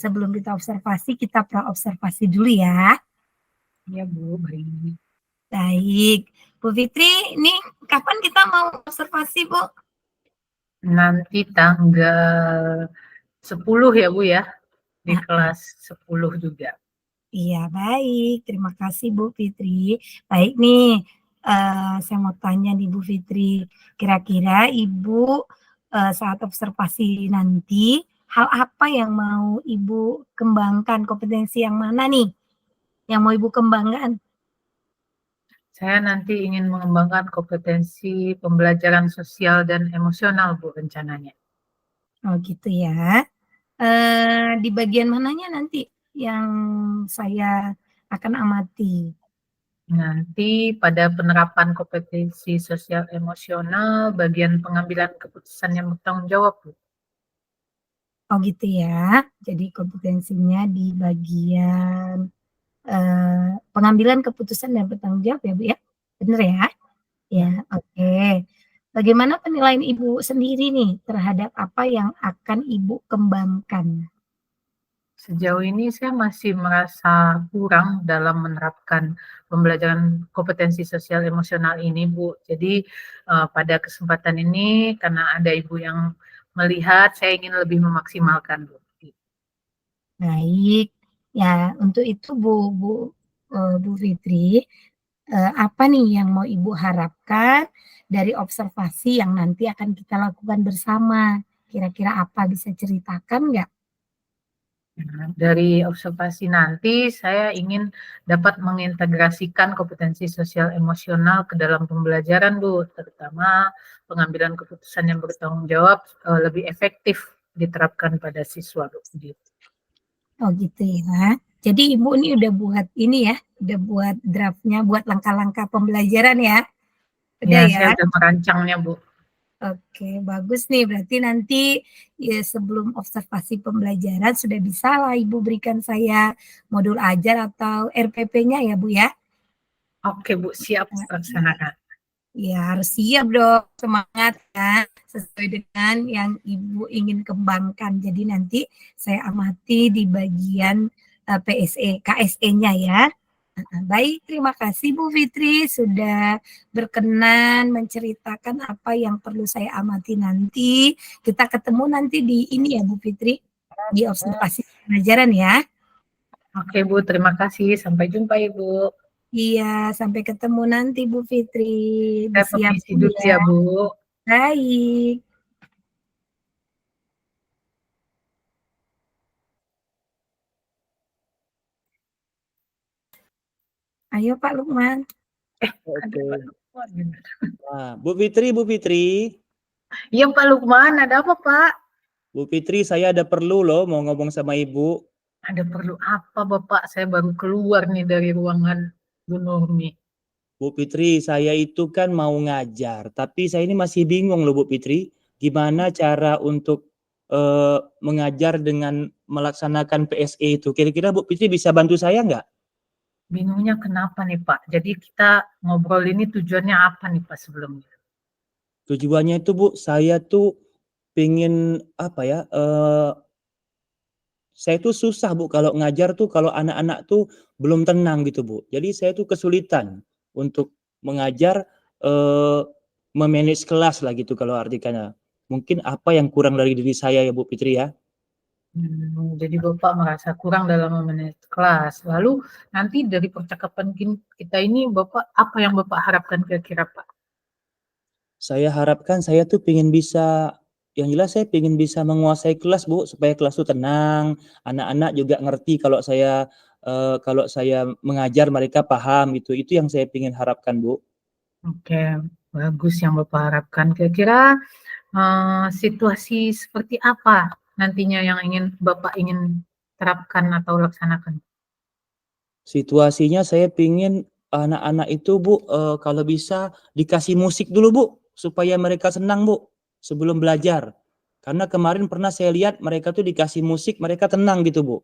sebelum kita observasi, kita pra-observasi dulu ya. Iya Bu, baik. Baik, Bu Fitri, ini kapan kita mau observasi, Bu? Nanti tanggal 10 ya Bu ya, di kelas 10 juga. Iya, baik. Terima kasih Bu Fitri. Baik nih, saya mau tanya nih Bu Fitri, kira-kira Ibu saat observasi nanti, hal apa yang mau Ibu kembangkan, kompetensi yang mana nih yang mau Ibu kembangkan? Saya nanti ingin mengembangkan kompetensi pembelajaran sosial dan emosional Bu rencananya. Oh gitu ya. Di bagian mananya nanti yang saya akan amati? Nanti pada penerapan kompetensi sosial emosional, bagian pengambilan keputusan yang bertanggung jawab Bu. Oh gitu ya. Jadi kompetensinya di bagian pengambilan keputusan dan bertanggung jawab ya Bu ya? Bener ya? Ya, oke. Bagaimana penilaian Ibu sendiri nih terhadap apa yang akan Ibu kembangkan? Sejauh ini saya masih merasa kurang dalam menerapkan pembelajaran kompetensi sosial emosional ini, Bu. Jadi pada kesempatan ini karena ada Ibu yang melihat, saya ingin lebih memaksimalkan, Bu. Baik, ya untuk itu Bu Fitri, apa nih yang mau Ibu harapkan dari observasi yang nanti akan kita lakukan bersama? Kira-kira apa, bisa ceritakan nggak? Nah, dari observasi nanti saya ingin dapat mengintegrasikan kompetensi sosial emosional ke dalam pembelajaran, Bu, terutama pengambilan keputusan yang bertanggung jawab lebih efektif diterapkan pada siswa, Bu. Oh gitu ya. Jadi Ibu ini udah buat ini ya, udah buat draft-nya, buat langkah-langkah pembelajaran ya? Udah Ya, ya? saya sudah merancangnya, Bu. Oke, bagus nih. Berarti nanti ya sebelum observasi pembelajaran sudah bisa lah Ibu berikan saya modul ajar atau RPP-nya ya Bu ya? Oke, Bu, siap laksanakan. Ya harus siap dong, semangat ya, sesuai dengan yang Ibu ingin kembangkan. Jadi nanti saya amati di bagian PSE, KSE-nya ya. Baik, terima kasih Bu Fitri sudah berkenan menceritakan apa yang perlu saya amati nanti. Kita ketemu nanti di ini ya Bu Fitri, di observasi pelajaran ya. Oke, Bu, terima kasih. Sampai jumpa, Ibu. Iya, sampai ketemu nanti Bu Fitri. Saya Bersiap permisi dulu ya. ya, Bu. Baik. Ayo Pak Lukman. Oke. Nah, Bu Fitri. Iya, Pak Lukman. Ada apa, Pak? Bu Fitri, saya ada perlu loh mau ngomong sama Ibu. Ada perlu apa, Bapak? Saya baru keluar nih dari ruangan Bu Nurmi. Bu Fitri, saya itu kan mau ngajar, tapi saya ini masih bingung loh Bu Fitri, gimana cara untuk mengajar dengan melaksanakan PSE itu. Kira-kira Bu Fitri bisa bantu saya nggak? Bingungnya kenapa nih, Pak? Jadi kita ngobrol ini tujuannya apa nih, Pak, sebelumnya? Tujuannya itu Bu, saya tuh pengen apa ya, saya tuh susah Bu kalau ngajar tuh kalau anak-anak tuh belum tenang gitu Bu. Jadi saya tuh kesulitan untuk mengajar, me-manage kelas lah gitu kalau artikannya. Mungkin apa yang kurang dari diri saya ya Bu Fitri ya? Jadi Bapak merasa kurang dalam memanage kelas. Lalu nanti dari percakapan kita ini Bapak apa yang Bapak harapkan kira-kira, Pak? Saya harapkan saya tuh pengen bisa yang jelas saya pengen bisa menguasai kelas Bu, supaya kelas tuh tenang, anak-anak juga ngerti kalau saya mengajar mereka paham gitu. Itu yang saya pengen harapkan Bu. Oke, bagus yang Bapak harapkan. Kira-kira situasi seperti apa nantinya yang Bapak ingin terapkan atau laksanakan? Situasinya saya pengen anak-anak itu Bu, kalau bisa dikasih musik dulu Bu, supaya mereka senang Bu, sebelum belajar. Karena kemarin pernah saya lihat mereka tuh dikasih musik, mereka tenang gitu Bu.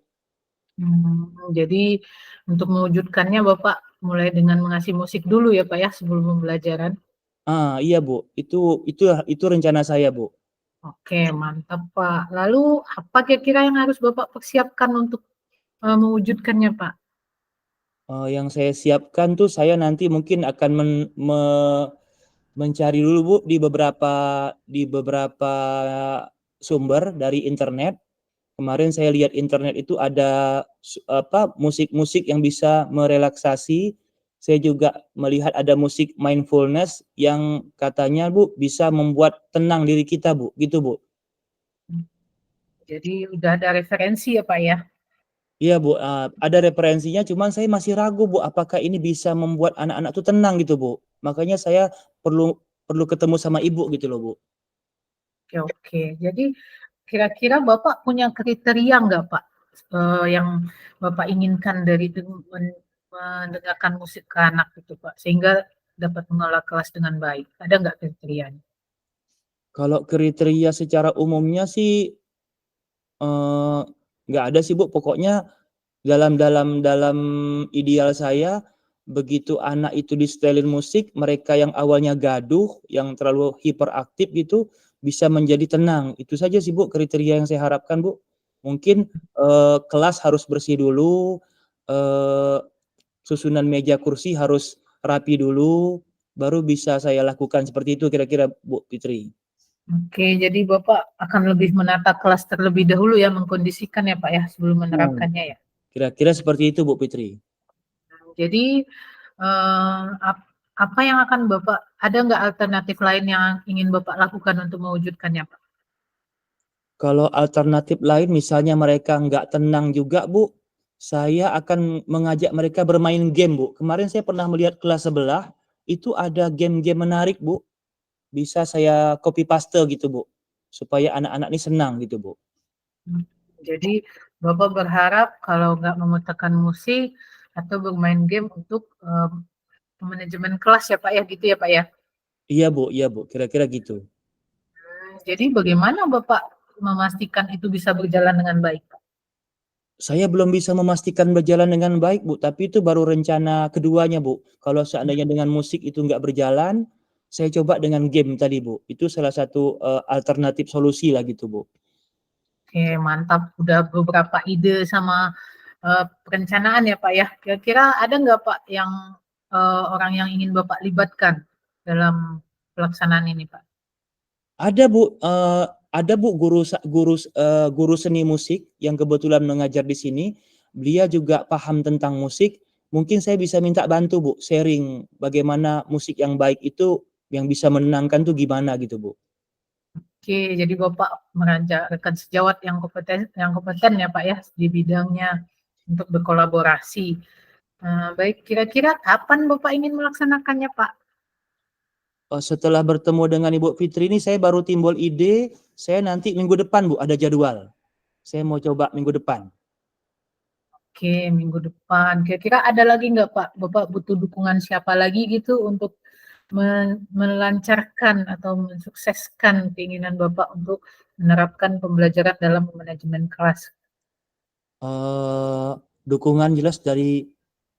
Jadi untuk mewujudkannya Bapak mulai dengan mengasih musik dulu ya Pak ya sebelum pembelajaran? Iya Bu, itu rencana saya Bu. Oke, mantap Pak. Lalu apa kira-kira yang harus Bapak persiapkan untuk mewujudkannya Pak? Yang saya siapkan tuh saya nanti mungkin akan mencari dulu Bu di beberapa sumber dari internet. Kemarin saya lihat internet itu ada musik-musik yang bisa merelaksasi. Saya juga melihat ada musik mindfulness yang katanya Bu bisa membuat tenang diri kita Bu, gitu Bu. Jadi udah ada referensi ya Pak ya? Iya Bu, ada referensinya cuman saya masih ragu Bu, apakah ini bisa membuat anak-anak tuh tenang gitu Bu. Makanya saya perlu perlu ketemu sama Ibu gitu loh Bu. Oke, oke. Jadi kira-kira Bapak punya kriteria nggak Pak yang Bapak inginkan dari mendengarkan musik ke anak itu Pak, sehingga dapat mengelola kelas dengan baik? Ada nggak kriterianya? Kalau kriteria secara umumnya sih nggak ada sih Bu, pokoknya dalam ideal saya, begitu anak itu disetelin musik, mereka yang awalnya gaduh, yang terlalu hiperaktif gitu, bisa menjadi tenang. Itu saja sih Bu, kriteria yang saya harapkan Bu. Mungkin kelas harus bersih dulu, susunan meja kursi harus rapi dulu, baru bisa saya lakukan seperti itu kira-kira Bu Fitri. Oke, jadi Bapak akan lebih menata kelas terlebih dahulu ya, mengkondisikan ya Pak ya, sebelum Nah, menerapkannya ya. kira-kira seperti itu Bu Fitri. Jadi apa yang akan Bapak, ada nggak alternatif lain yang ingin Bapak lakukan untuk mewujudkannya Pak? Kalau alternatif lain misalnya mereka nggak tenang juga Bu, saya akan mengajak mereka bermain game Bu. Kemarin saya pernah melihat kelas sebelah, itu ada game-game menarik Bu. Bisa saya copy paste gitu Bu, supaya anak-anak ini senang gitu Bu. Jadi Bapak berharap kalau nggak memutarkan musik atau bermain game untuk manajemen kelas ya Pak ya, gitu ya Pak ya. Iya Bu, kira-kira gitu. Jadi bagaimana Bapak memastikan itu bisa berjalan dengan baik Pak? Saya belum bisa memastikan berjalan dengan baik Bu, tapi itu baru rencana keduanya Bu. Kalau seandainya dengan musik itu nggak berjalan, saya coba dengan game tadi Bu. Itu salah satu alternatif solusi lah gitu Bu. Oke, mantap. Udah beberapa ide sama perencanaan ya Pak ya. Kira-kira ada nggak Pak yang orang yang ingin Bapak libatkan dalam pelaksanaan ini Pak? Ada Bu guru seni musik yang kebetulan mengajar di sini. Dia juga paham tentang musik. Mungkin saya bisa minta bantu Bu, sharing bagaimana musik yang baik itu yang bisa menenangkan tuh gimana gitu Bu. Oke, jadi Bapak mengajak rekan sejawat yang kompeten ya Pak ya di bidangnya untuk berkolaborasi. Baik, kira-kira kapan Bapak ingin melaksanakannya Pak? Setelah bertemu dengan Ibu Fitri ini saya baru timbul ide, saya nanti minggu depan Bu ada jadwal. Saya mau coba minggu depan. Oke, minggu depan. Kira-kira ada lagi nggak Pak? Bapak butuh dukungan siapa lagi gitu untuk melancarkan atau mensukseskan keinginan Bapak untuk menerapkan pembelajaran dalam manajemen kelas? Dukungan jelas dari,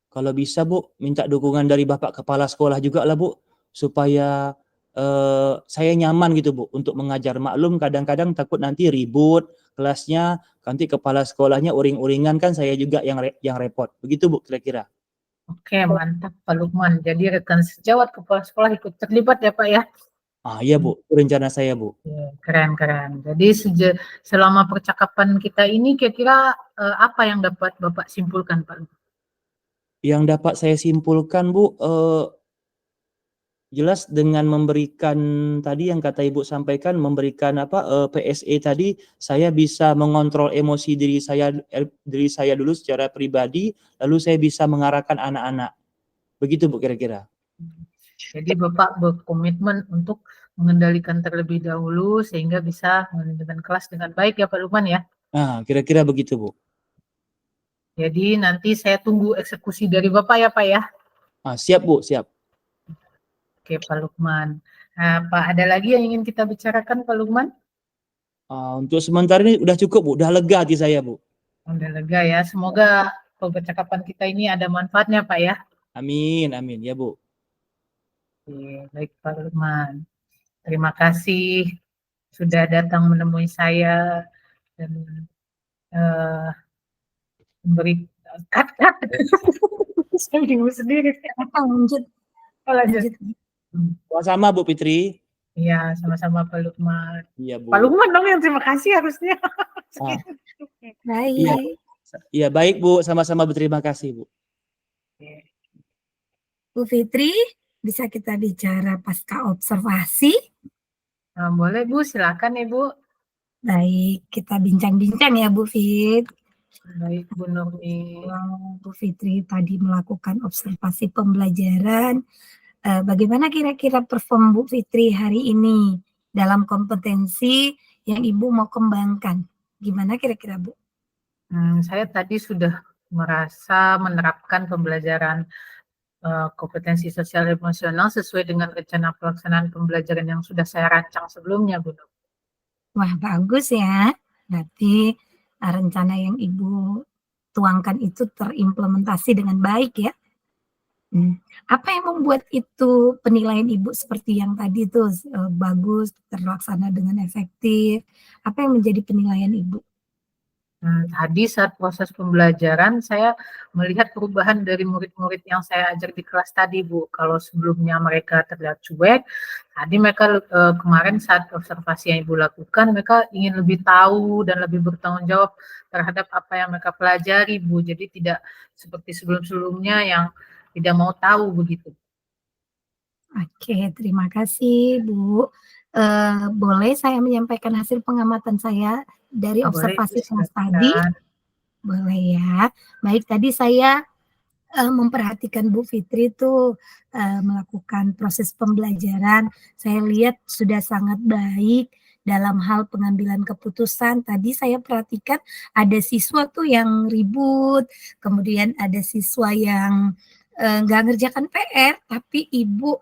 kalau bisa Bu, minta dukungan dari Bapak Kepala Sekolah juga lah Bu, supaya saya nyaman gitu Bu untuk mengajar. Maklum kadang-kadang takut nanti ribut kelasnya, nanti kepala sekolahnya uring-uringan kan saya juga yang repot. Begitu Bu kira-kira. Oke, mantap Pak Lukman. Jadi rekan sejawat kepala sekolah ikut terlibat ya Pak ya? Iya Bu, itu rencana saya Bu. Keren-keren. Jadi selama percakapan kita ini kira-kira apa yang dapat Bapak simpulkan Pak? Yang dapat saya simpulkan Bu, jelas dengan memberikan tadi yang kata Ibu sampaikan, memberikan PSE tadi, saya bisa mengontrol emosi diri saya dulu secara pribadi, lalu saya bisa mengarahkan anak-anak. Begitu Bu kira-kira. Jadi Bapak berkomitmen untuk mengendalikan terlebih dahulu sehingga bisa manajemen kelas dengan baik ya Pak Lukman ya. Nah, kira-kira begitu Bu. Jadi nanti saya tunggu eksekusi dari Bapak ya Pak ya. Siap Bu, siap. Oke Pak Lukman. Nah, Pak, ada lagi yang ingin kita bicarakan Pak Lukman? Untuk sementara ini udah cukup Bu, udah lega hati saya Bu. Udah lega ya. Semoga percakapan kita ini ada manfaatnya Pak ya. Amin, amin ya Bu. Oke, baik Pak Lukman. Terima kasih sudah datang menemui saya dan memberi kat. Saya bingung sendiri. Apa lanjut? Oh, lanjut. Lanjut. Sama Bu Fitri. Iya, sama-sama Pak Lukman. Iya Bu. Pak Lukman dong yang terima kasih harusnya. Ah, Baik. Iya. Iya baik Bu, sama-sama berterima kasih Bu. Bu Fitri, bisa kita bicara pasca observasi? Boleh Bu, silakan Ibu. Baik, kita bincang-bincang ya Bu Fit. Baik Bu Nurmi. Bu Fitri tadi melakukan observasi pembelajaran. Bagaimana kira-kira perform Bu Fitri hari ini dalam kompetensi yang Ibu mau kembangkan? Gimana kira-kira Bu? Saya tadi sudah merasa menerapkan pembelajaran kompetensi sosial emosional sesuai dengan rencana pelaksanaan pembelajaran yang sudah saya rancang sebelumnya, Bu. Wah, bagus ya. Berarti rencana yang Ibu tuangkan itu terimplementasi dengan baik ya. Apa yang membuat itu penilaian Ibu seperti yang tadi itu bagus, terlaksana dengan efektif? Apa yang menjadi penilaian Ibu? Tadi saat proses pembelajaran saya melihat perubahan dari murid-murid yang saya ajar di kelas tadi, Bu. Kalau sebelumnya mereka terlihat cuek, tadi mereka kemarin saat observasi yang Ibu lakukan, mereka ingin lebih tahu dan lebih bertanggung jawab terhadap apa yang mereka pelajari, Bu. Jadi tidak seperti sebelum-sebelumnya yang tidak mau tahu begitu. Oke, terima kasih Bu. Boleh saya menyampaikan hasil pengamatan saya dari Boleh, observasi Bu, kelas tadi? silakan. Boleh ya. Baik, tadi saya memperhatikan Bu Fitri itu melakukan proses pembelajaran. Saya lihat sudah sangat baik dalam hal pengambilan keputusan. Tadi saya perhatikan ada siswa tuh yang ribut, kemudian ada siswa yang nggak ngerjakan PR, tapi Ibu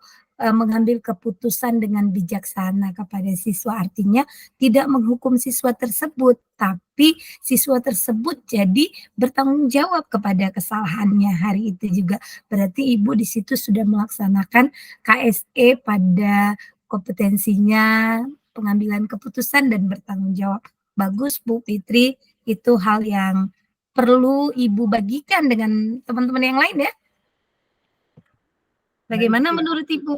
mengambil keputusan dengan bijaksana kepada siswa. Artinya tidak menghukum siswa tersebut, tapi siswa tersebut jadi bertanggung jawab kepada kesalahannya hari itu juga. Berarti Ibu di situ sudah melaksanakan KSE pada kompetensinya, pengambilan keputusan dan bertanggung jawab. Bagus Bu Fitri, itu hal yang perlu Ibu bagikan dengan teman-teman yang lain ya. Bagaimana Baik, menurut Ibu?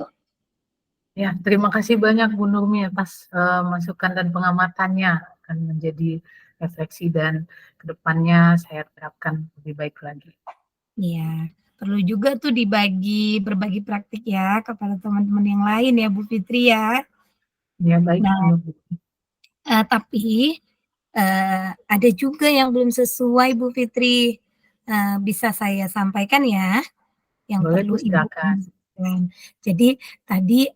ya, terima kasih banyak Bu Nurmi atas masukan dan pengamatannya, akan menjadi refleksi dan kedepannya saya terapkan lebih baik lagi. Iya, perlu juga tuh berbagi praktik ya kepada teman-teman yang lain ya Bu Fitri ya. Ya baik Bu Nah, Nurmi. tapi ada juga yang belum sesuai Bu Fitri. Bisa saya sampaikan ya, yang Boleh Bu, perlu Ibu silakan. kembangkan. Jadi tadi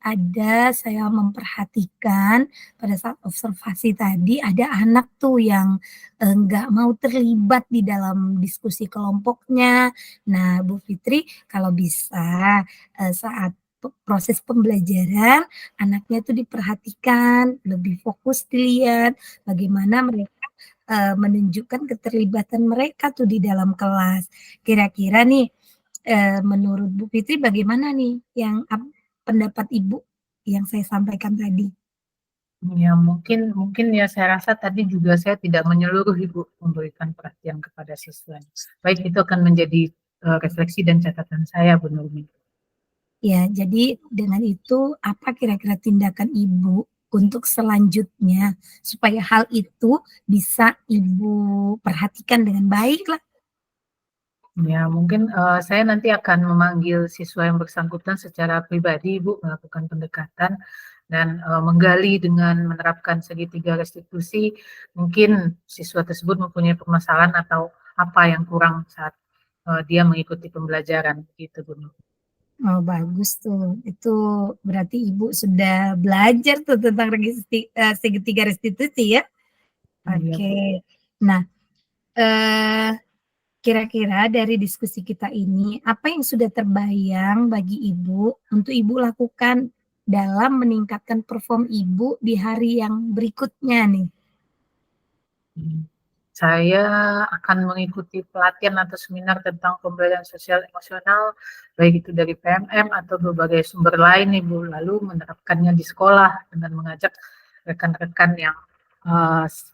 saya memperhatikan pada saat observasi tadi ada anak tuh yang nggak mau terlibat di dalam diskusi kelompoknya. Nah Bu Fitri kalau bisa saat proses pembelajaran anaknya tuh diperhatikan, lebih fokus dilihat bagaimana mereka menunjukkan keterlibatan mereka tuh di dalam kelas. Kira-kira nih menurut Bu Fitri bagaimana nih pendapat Ibu yang saya sampaikan tadi? Ya mungkin ya saya rasa tadi juga saya tidak menyeluruh Ibu memberikan perhatian kepada siswa. Baik, itu akan menjadi refleksi dan catatan saya Bu Nurmi. Ya, jadi dengan itu apa kira-kira tindakan Ibu untuk selanjutnya supaya hal itu bisa Ibu perhatikan dengan baik lah? Ya mungkin saya nanti akan memanggil siswa yang bersangkutan secara pribadi Ibu, melakukan pendekatan dan menggali dengan menerapkan segitiga restitusi. Mungkin siswa tersebut mempunyai permasalahan atau apa yang kurang saat dia mengikuti pembelajaran gitu Bu. Oh bagus tuh, itu berarti Ibu sudah belajar tuh tentang segitiga restitusi ya? Iya, Bu. Oke, nah kira-kira dari diskusi kita ini, apa yang sudah terbayang bagi Ibu untuk Ibu lakukan dalam meningkatkan perform Ibu di hari yang berikutnya nih? Saya akan mengikuti pelatihan atau seminar tentang pembelajaran sosial emosional, baik itu dari PMM atau berbagai sumber lain Ibu, lalu menerapkannya di sekolah dengan mengajak rekan-rekan yang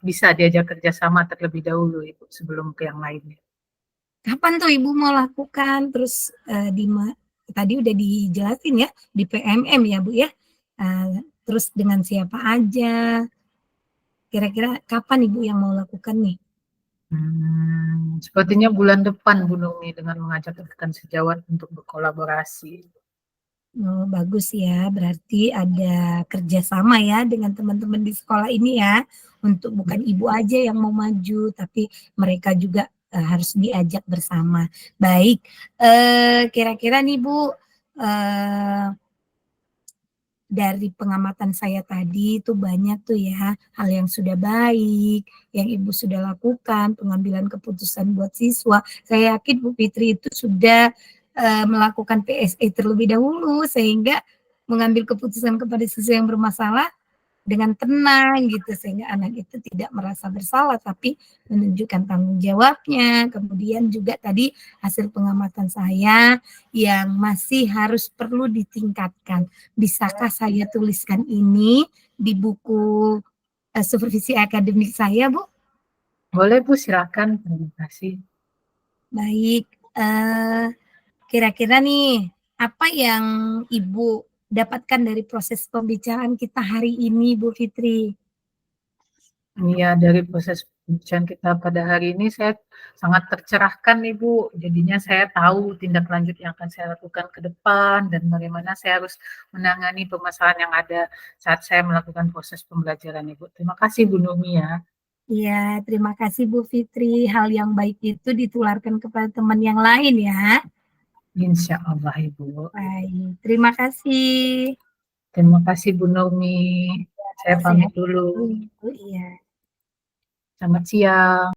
bisa diajak kerjasama terlebih dahulu Ibu sebelum ke yang lainnya. Kapan tuh Ibu mau lakukan? Terus tadi udah dijelasin ya di PMM ya Bu ya. Terus dengan siapa aja? Kira-kira kapan Ibu yang mau lakukan nih? Sepertinya bulan depan Bu Nurmi dengan mengajak rekan sejawat untuk berkolaborasi. Oh, bagus ya, berarti ada kerjasama ya dengan teman-teman di sekolah ini ya, untuk bukan Ibu aja yang mau maju, tapi mereka juga harus diajak bersama. Baik, kira-kira nih Bu, dari pengamatan saya tadi itu banyak tuh ya hal yang sudah baik, yang Ibu sudah lakukan, pengambilan keputusan buat siswa. Saya yakin Bu Fitri itu sudah melakukan PSE terlebih dahulu sehingga mengambil keputusan kepada siswa yang bermasalah dengan tenang gitu sehingga anak itu tidak merasa bersalah tapi menunjukkan tanggung jawabnya. Kemudian juga tadi hasil pengamatan saya yang masih harus perlu ditingkatkan. Bisakah saya tuliskan ini di buku supervisi akademik saya, Bu? Boleh Bu, silakan. Terima kasih. Baik, kira-kira nih apa yang Ibu dapatkan dari proses pembicaraan kita hari ini, Bu Fitri? Iya, dari proses pembicaraan kita pada hari ini saya sangat tercerahkan nih Bu. Jadinya saya tahu tindak lanjut yang akan saya lakukan ke depan dan bagaimana saya harus menangani permasalahan yang ada saat saya melakukan proses pembelajaran Ibu. Terima kasih Bu Nurmi ya. Iya, terima kasih Bu Fitri. Hal yang baik itu ditularkan kepada teman yang lain ya. Insya Allah Ibu. Baik, terima kasih. Terima kasih Bu Nurmi. Saya pamit dulu. Iya. Selamat siang.